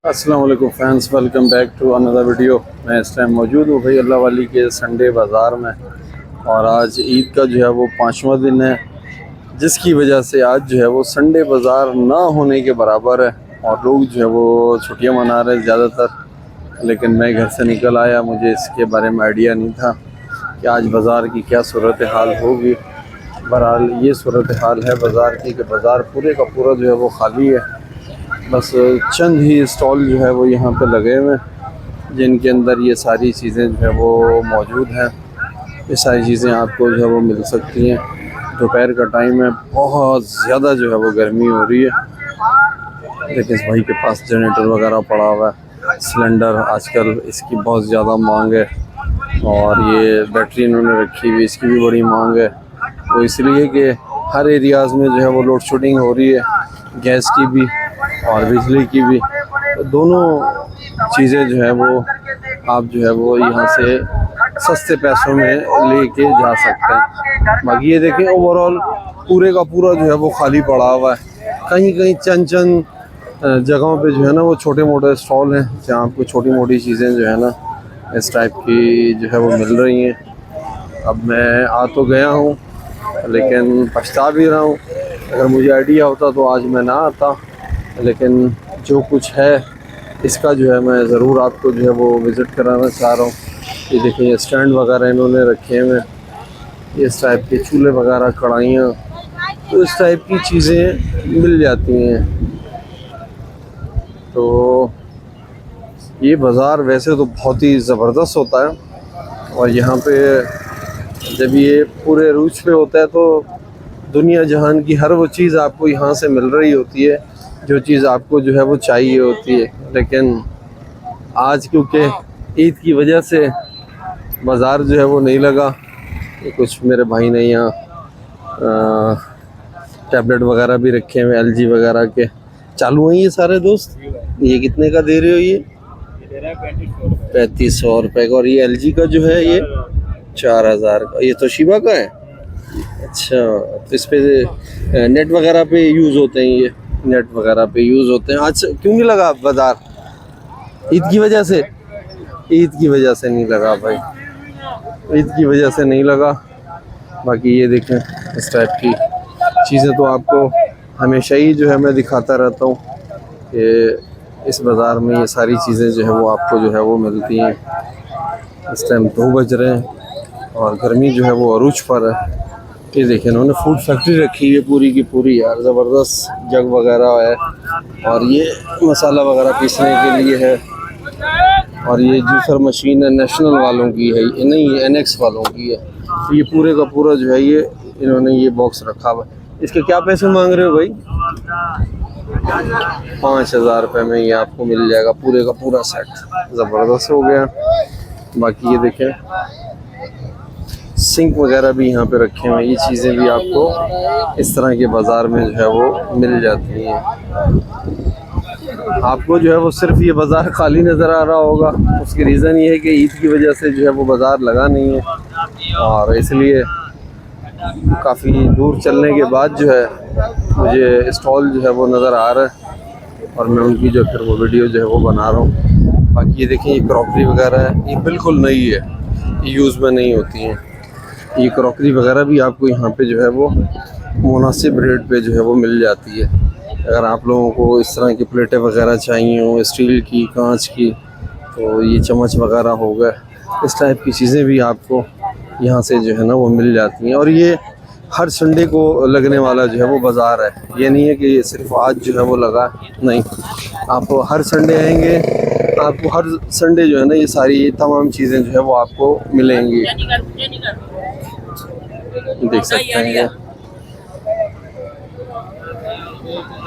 अस्सलाम वालेकुम friends, welcome back to another video. मैं इस टाइम मौजूद हूँ भाई अल्लाह वाली के संडे बाज़ार में। और आज ईद का जो है वो 5वां दिन है, जिसकी वजह से आज जो है वो संडे बाज़ार ना होने के बराबर है और लोग जो है वो छुट्टियाँ मना रहे हैं ज़्यादातर। लेकिन मैं घर से निकल आया, मुझे इसके बारे में आइडिया नहीं था कि आज बाज़ार की क्या सूरत हाल होगी। बहरहाल ये सूरत हाल है बाज़ार की कि बाज़ार पूरे का पूरा जो है वो खाली है। बस चंद ही स्टॉल जो है वो यहाँ पे लगे हुए हैं, जिनके अंदर ये सारी चीज़ें जो है वो मौजूद हैं। ये सारी चीज़ें आपको जो है वो मिल सकती हैं। दोपहर का टाइम है, बहुत ज़्यादा जो है वो गर्मी हो रही है। देखिए इस भाई के पास जनरेटर वगैरह पड़ा हुआ है, सिलेंडर आजकल इसकी बहुत ज़्यादा मांग है। और ये बैटरी इन्होंने रखी हुई, इसकी भी बड़ी मांग है। वो इसलिए कि हर एरियाज़ में जो है वो लोड शेडिंग हो रही है, गैस की भी और बिजली की भी। तो दोनों चीज़ें जो है वो आप जो है वो यहाँ से सस्ते पैसों में लेके जा सकते हैं। बाकी ये देखें ओवरऑल पूरे का पूरा जो है वो खाली पड़ा हुआ है। कहीं कहीं चंद चंद जगहों पे जो है ना वो छोटे मोटे स्टॉल हैं, जहाँ आपको छोटी मोटी चीज़ें जो है ना इस टाइप की जो है वो मिल रही हैं। अब मैं आ तो गया हूँ लेकिन पछता भी रहा हूँ। अगर मुझे आइडिया होता तो आज मैं ना आता, लेकिन जो कुछ है इसका जो है मैं ज़रूर आपको जो है वो विज़िट कराना चाह रहा हूँ। ये देखिए ये स्टैंड वगैरह इन्होंने रखे हुए हैं, इस टाइप के चूल्हे वगैरह, कढ़ाइयाँ, तो इस टाइप की चीज़ें मिल जाती हैं। तो ये बाज़ार वैसे तो बहुत ही ज़बरदस्त होता है और यहाँ पे जब ये पूरे रूज पे होता है तो दुनिया जहान की हर वो चीज़ आपको यहाँ से मिल रही होती है जो चीज़ आपको जो है वो चाहिए होती है। लेकिन आज क्योंकि ईद की वजह से बाज़ार जो है वो नहीं लगा। ये कुछ मेरे भाई ने यहाँ टैबलेट वगैरह भी रखे हुए, एलजी वगैरह के चालू हैं ये सारे दोस्त। ये कितने का दे रहे हो? ये 3500 रुपये का। और ये एलजी का जो है ये 4000 का। ये तोशिबा का है। अच्छा, तो इस पे नेट वगैरह पे यूज़ होते हैं, ये नेट वगैरह पे यूज़ होते हैं। आज क्यों नहीं लगा बाज़ार? ईद की वजह से? ईद की वजह से नहीं लगा भाई, ईद की वजह से नहीं लगा। बाकी ये देखें इस टाइप की चीज़ें तो आपको हमेशा ही जो है मैं दिखाता रहता हूँ कि इस बाज़ार में ये सारी चीज़ें जो है वो आपको जो है वो मिलती हैं। इस टाइम 2 बज रहे हैं और गर्मी जो है वो अरूज पर है। ये देखिए इन्होंने फूड फैक्ट्री रखी है पूरी की पूरी यार, ज़बरदस्त जग वगैरह है और ये मसाला वगैरह पीसने के लिए है। और ये जूसर मशीन है नेशनल वालों की है, ये नहीं ये एनएक्स वालों की है। तो ये पूरे का पूरा जो है ये इन्होंने ये बॉक्स रखा हुआ है। इसके क्या पैसे मांग रहे हो भाई? 5000 रुपये में ये आपको मिल जाएगा पूरे का पूरा सेट। ज़बरदस्त हो गया। बाकी ये देखें सिंक वगैरह भी यहाँ पे रखे हुए हैं। ये चीज़ें भी आपको इस तरह के बाज़ार में जो है वो मिल जाती हैं। आपको जो है वो सिर्फ ये बाज़ार खाली नज़र आ रहा होगा, उसकी रीज़न ये है कि ईद की वजह से जो है वो बाज़ार लगा नहीं है और इसलिए काफ़ी दूर चलने के बाद जो है मुझे स्टॉल जो है वो नज़र आ रहा है और मैं उनकी जो फिर वो वीडियो जो है वो बना रहा हूँ। बाकी ये देखें ये क्रॉकरी वगैरह है, ये बिल्कुल नई है, ये यूज़ में नहीं होती हैं। ये क्रॉकरी वगैरह भी आपको यहाँ पे जो है वो मुनासिब रेट पे जो है वो मिल जाती है। अगर आप लोगों को इस तरह की प्लेटें वगैरह चाहिए हो, स्टील की, कांच की, तो ये चम्मच वगैरह हो गए, इस टाइप की चीज़ें भी आपको यहाँ से जो है ना वो मिल जाती हैं। और ये हर संडे को लगने वाला जो है वो बाज़ार है, ये नहीं है कि ये सिर्फ आज जो है वो लगा, नहीं, आप हर संडे आएंगे आपको हर संडे जो है ना ये सारी तमाम चीज़ें जो है वो आपको मिलेंगी। देख सकते हैं ये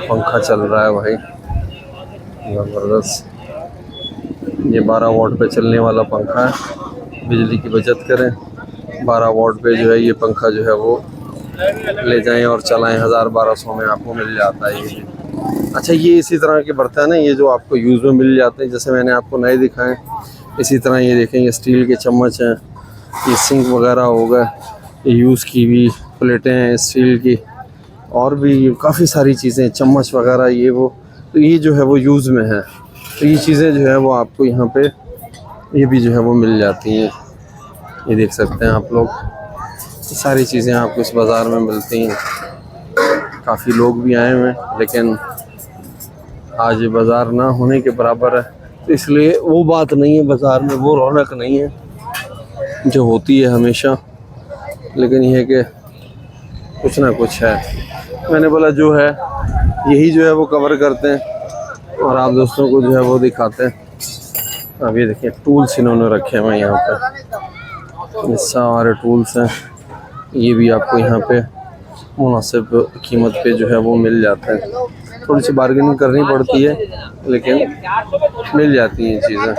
पंखा चल रहा है भाई, ज़बरदस्त। ये 12 वॉट पे चलने वाला पंखा है, बिजली की बचत करें। 12 वॉट पे जो है ये पंखा जो है वो ले जाएं और चलाएं, 1000-1200 में आपको मिल जाता है ये। अच्छा, ये इसी तरह के बर्तन हैं ये जो आपको यूज़ में मिल जाते हैं, जैसे मैंने आपको नए दिखाएं। इसी तरह ये देखें ये स्टील के चम्मच हैं, ये सिंक वगैरह हो गए, ये यूज़ की भी प्लेटें हैं स्टील की, और भी काफ़ी सारी चीज़ें, चम्मच वगैरह ये वो, तो ये जो है वो यूज़ में है। तो ये चीज़ें जो है वो आपको यहाँ पे ये भी जो है वो मिल जाती हैं। ये देख सकते हैं आप लोग, ये सारी चीज़ें आपको इस बाज़ार में मिलती हैं। काफ़ी लोग भी आए हुए हैं, लेकिन आज ये बाज़ार ना होने के बराबर है, तो इसलिए वो बात नहीं है, बाज़ार में वो रौनक नहीं है जो होती है हमेशा। लेकिन यह है कि कुछ ना कुछ है। मैंने बोला जो है यही जो है वो कवर करते हैं और आप दोस्तों को जो है वो दिखाते हैं। अब ये देखिए टूल्स इन्होंने रखे हुए हैं यहाँ पे, ये सारे टूल्स हैं। ये भी आपको यहाँ पे मुनासिब कीमत पे जो है वो मिल जाते हैं। थोड़ी सी बार्गेनिंग करनी पड़ती है, लेकिन मिल जाती हैं चीज़ें।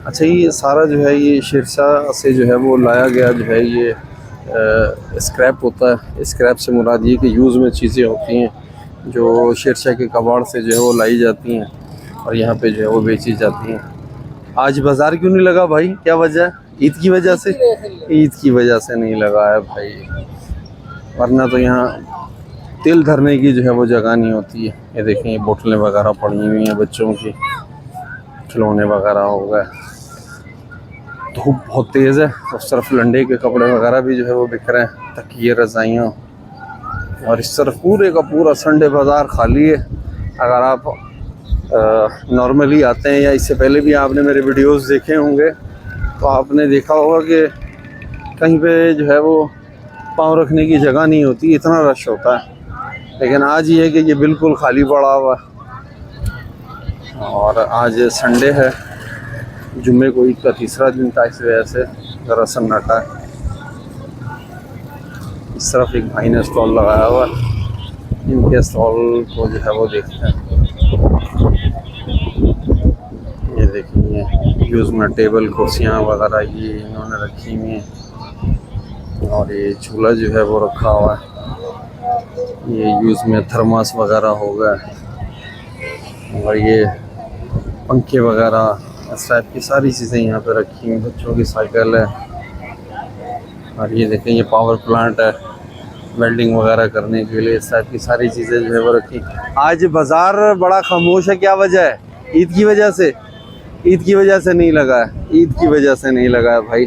अच्छा, ये सारा जो है ये सिरसा से जो है वो लाया गया जो है ये स्क्रैप होता है। स्क्रैप से मुराद ये कि यूज़ में चीज़ें होती हैं जो सिरसा के कबाड़ से जो है वो लाई जाती हैं और यहाँ पे जो है वो बेची जाती हैं। आज बाज़ार क्यों नहीं लगा भाई, क्या वजह है? ईद की वजह से? ईद की वजह से नहीं लगा है भाई, वरना तो यहाँ तिल धरने की जो है वो जगह नहीं होती है। ये देखें, ये बोतलें वगैरह पड़ी हुई हैं बच्चों की, खिलौने वगैरह हो गए। धूप बहुत तेज़ है। उस तरफ लंडे के कपड़े वगैरह भी जो है वो बिक रहे हैं, तकिए रज़ाइयाँ। और इस तरफ पूरे का पूरा संडे बाज़ार खाली है। अगर आप नॉर्मली आते हैं या इससे पहले भी आपने मेरे वीडियोस देखे होंगे तो आपने देखा होगा कि कहीं पे जो है वो पाँव रखने की जगह नहीं होती, इतना रश होता है। लेकिन आज ये है कि ये बिल्कुल खाली पड़ा हुआ है। और आज संडे है, जुम्मे को ईद का तीसरा दिन था, इस वजह से ज़रा सन्नाटा है। इस तरफ एक भाई ने स्टॉल लगाया हुआ है, इनके स्टॉल को जो है वो देखते हैं। ये देखिए यूज़ में टेबल कुर्सियाँ वगैरह ये इन्होंने रखी हुई हैं। और ये झूला जो है वो रखा हुआ है। ये यूज़ में थर्मास वगैरह हो गया, और ये पंखे वगैरह इस टाइप की सारी चीज़ें यहाँ पे रखी हैं। बच्चों की साइकिल है। और ये देखें, ये पावर प्लांट है वेल्डिंग वगैरह करने के लिए। इस टाइप की सारी चीज़ें जो है वो रखी। आज बाज़ार बड़ा खामोश है, क्या वजह है? ईद की वजह से? ईद की वजह से नहीं लगा है, ईद की वजह से नहीं लगा है भाई।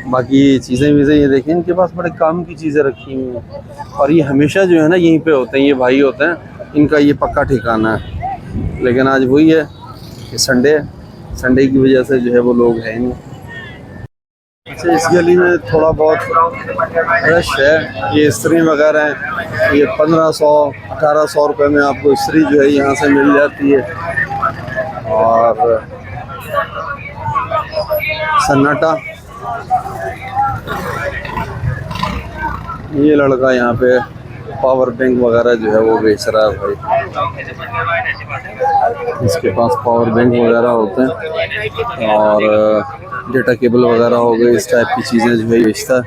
बाकी चीज़ें वीज़ें ये देखें, इनके पास बड़े काम की चीज़ें रखी हुई हैं। और ये हमेशा जो है ना यहीं पे होते हैं, ये भाई होते हैं, इनका ये पक्का ठिकाना है। लेकिन आज वही है कि संडे की वजह से जो है वो लोग हैं नहीं। अच्छा, इस गली में थोड़ा बहुत रश है। ये इस्त्री वगैरह हैं, ये 1500-1800 रुपये में आपको इस्त्री जो है यहाँ से मिल जाती है। और सन्नाटा, ये लड़का यहाँ पे पावर बैंक वगैरह जो है वो बेच रहा है भाई। इसके पास पावर बैंक वगैरह होते हैं और डेटा केबल वगैरह हो गई, इस टाइप की चीज़ें जो है बेचता है।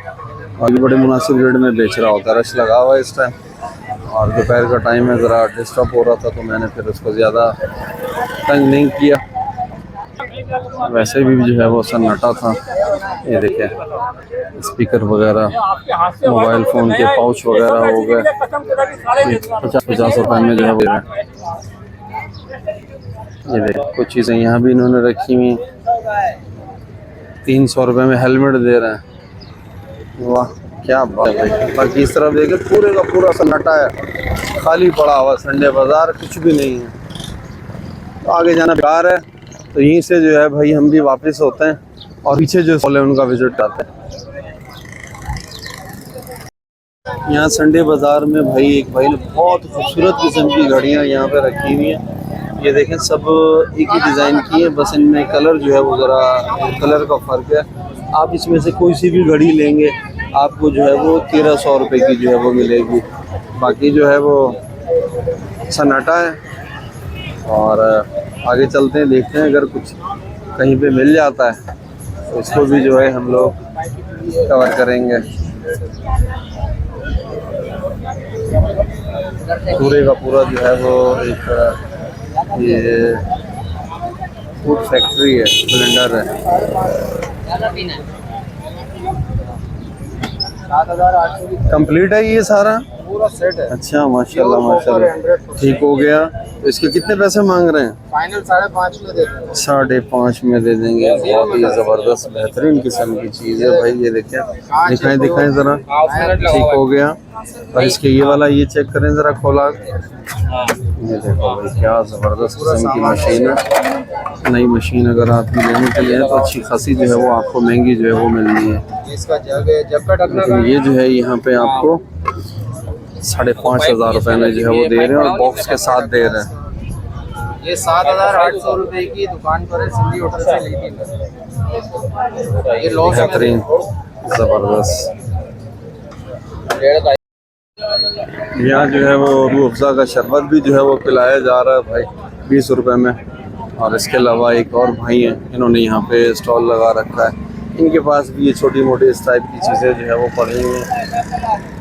और ये बड़े मुनासिब रेट में बेच रहा होता है। रश लगा हुआ है इस टाइम, और दोपहर का टाइम है, ज़रा डिस्टर्ब हो रहा था तो मैंने फिर उसको ज़्यादा तंग नहीं किया। वैसे भी जो है वो सन्नाटा था। ये देखें स्पीकर वगैरह, मोबाइल फ़ोन के पाउच वगैरह हो गए, 50-50 रुपये में जो है वो। ये देखें कुछ चीज़ें यहाँ भी इन्होंने रखी हुई, 300 रुपये में हेलमेट दे रहे हैं। वाह क्या बात है। बाकी इस तरफ देखें पूरे का पूरा सन्नाटा है, खाली पड़ा हुआ संडे बाज़ार, कुछ भी नहीं है। तो आगे जाना बेकार है, तो यहीं से जो है भाई हम भी वापस होते हैं और पीछे जो स्टॉल है उनका विजिट करते हैं। यहाँ संडे बाज़ार में भाई एक भाई ने बहुत खूबसूरत किस्म की घड़ियाँ यहाँ पे रखी हुई हैं। ये देखें सब एक ही डिज़ाइन की है, बस इनमें कलर जो है वो ज़रा कलर का फ़र्क है। आप इसमें से कोई सी भी घड़ी लेंगे आपको जो है वो 1300 रुपये की जो है वो मिलेगी। बाकी जो है वो सन्नाटा है। और आगे चलते हैं, देखते हैं अगर कुछ कहीं पे मिल जाता है तो इसको भी जो है हम लोग कवर करेंगे। पूरे का पूरा जो है वो एक ये फूड फैक्ट्री है, सिलेंडर है। कंप्लीट है ये सारा। पूरा सेट है। अच्छा माशाल्लाह माशाल्लाह, ठीक हो गया। तो इसके कितने पैसे मांग रहे हैं? फाइनल 5.5 में दे देंगे। 5.5 में दे देंगे। बहुत ही ज़बरदस्त बेहतरीन किस्म की चीज़ है भाई, ये देखें, दिखाएं ज़रा, ठीक हो गया। और इसके ये वाला ये चेक करें ज़रा खोला, ये देखो भाई क्या ज़बरदस्त किस्म की मशीन है। नई मशीन अगर आप लेने के लिए है तो अच्छी खासी जो है वो आपको महंगी जो है वो मिलनी है। इसका जग है, जग का ढक्कन लेकिन ये जो है यहाँ पे आपको 5,500 रुपये में जो है वो दे रहे हैं और बॉक्स के साथ दे रहे हैं। ये 7,800 रुपए की दुकान पर है, सिंधी होटल से ली थी। ये लॉस बेहतरीन ज़बरदस्त। यहाँ जो है वो रूह अफ़ज़ा का शरबत भी जो है वो पिलाया जा रहा है भाई 20 रुपए में। और इसके अलावा एक और भाई हैं, इन्होंने यहाँ पे स्टॉल लगा रखा है, इनके पास भी ये छोटी मोटी इस टाइप की चीज़ें जो है वो पड़ी हुई हैं।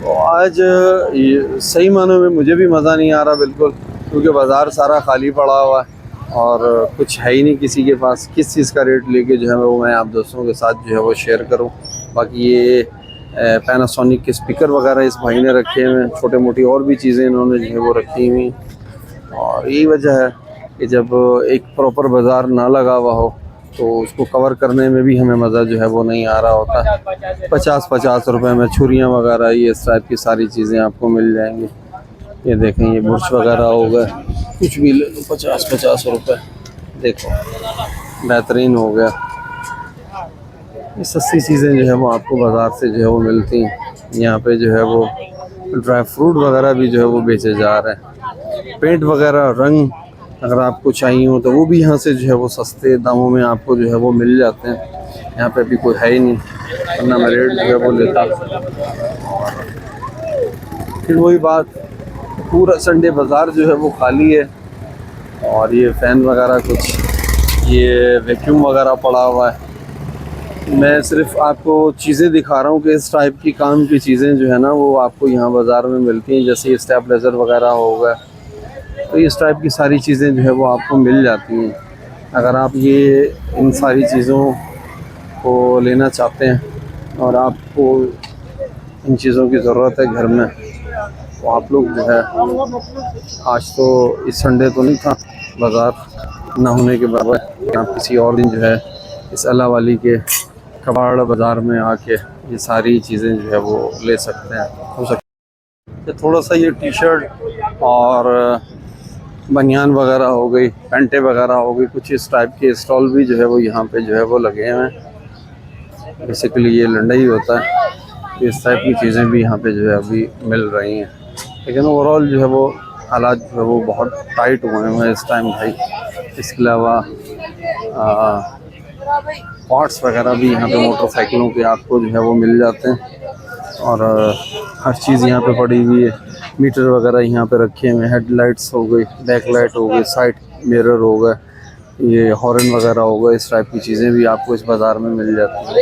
तो आज ये सही मानों में मुझे भी मज़ा नहीं आ रहा बिल्कुल, क्योंकि बाज़ार सारा खाली पड़ा हुआ है और कुछ है ही नहीं किसी के पास। किस चीज़ का रेट लेके जो है वो मैं आप दोस्तों के साथ जो है वो शेयर करूं। बाकी ये पैनासोनिक के स्पीकर वगैरह इस भाई ने रखे हुए हैं, छोटे मोटी और भी चीज़ें इन्होंने जो है वो रखी हुई। और यही वजह है कि जब एक प्रॉपर बाज़ार ना लगा हुआ हो तो उसको कवर करने में भी हमें मज़ा जो है वो नहीं आ रहा होता। 50-50 रुपए में छुरियाँ वगैरह ये इस टाइप की सारी चीज़ें आपको मिल जाएंगी। ये देखें, ये बुर्श वगैरह हो गए, कुछ भी ले लो 50-50 रुपए। देखो बेहतरीन हो गया। ये सस्ती चीज़ें जो है वो आपको बाज़ार से जो है वो मिलती हैं। यहाँ पे जो है वो ड्राई फ्रूट वगैरह भी जो है वो बेचे जा रहे हैं। पेंट वगैरह रंग अगर आपको चाहिए हो तो वो भी यहाँ से जो है वो सस्ते दामों में आपको जो है वो मिल जाते हैं। यहाँ पे भी कोई है ही नहीं, वरना मैं रेट जो है वो लेता। फिर वही बात, पूरा संडे बाज़ार जो है वो खाली है। और ये फ़ैन वगैरह कुछ, ये वैक्यूम वगैरह पड़ा हुआ है। मैं सिर्फ आपको चीज़ें दिखा रहा हूँ कि इस टाइप की काम की चीज़ें जो है ना वो आपको यहाँ बाज़ार में मिलती हैं। जैसे स्टेबलाइज़र वगैरह होगा, तो इस टाइप की सारी चीज़ें जो है वो आपको मिल जाती हैं। अगर आप ये इन सारी चीज़ों को लेना चाहते हैं और आपको इन चीज़ों की ज़रूरत है घर में, तो आप लोग जो है, आज तो इस संडे तो नहीं था बाज़ार ना होने के बराबर, आप किसी और दिन जो है इस अल्लाह वाली के कबाड़ बाज़ार में आके ये सारी चीज़ें जो है वो ले सकते हैं। हो सकता है थोड़ा सा ये टी शर्ट और बनियान वगैरह हो गई, पैंटें वगैरह हो गई, कुछ इस टाइप के स्टॉल भी जो है वो यहाँ पे जो है वो लगे हुए हैं। बेसिकली ये लंडई होता है, इस टाइप की चीज़ें भी यहाँ पे जो है अभी मिल रही हैं। लेकिन ओवरऑल जो है वो हालात जो है वो बहुत टाइट हुए हैं इस टाइम भाई। इसके अलावा पार्ट्स वगैरह भी यहाँ पे मोटरसाइकिलों के आपको जो है वो मिल जाते हैं। और हर चीज़ यहाँ पे पड़ी हुई है। मीटर वगैरह यहाँ पे रखे हुए हैं, हेडलाइट्स हो गई, बैकलाइट हो गई, साइड मिरर हो गए, ये हॉर्न वगैरह हो गए, इस टाइप की चीज़ें भी आपको इस बाज़ार में मिल जाती हैं।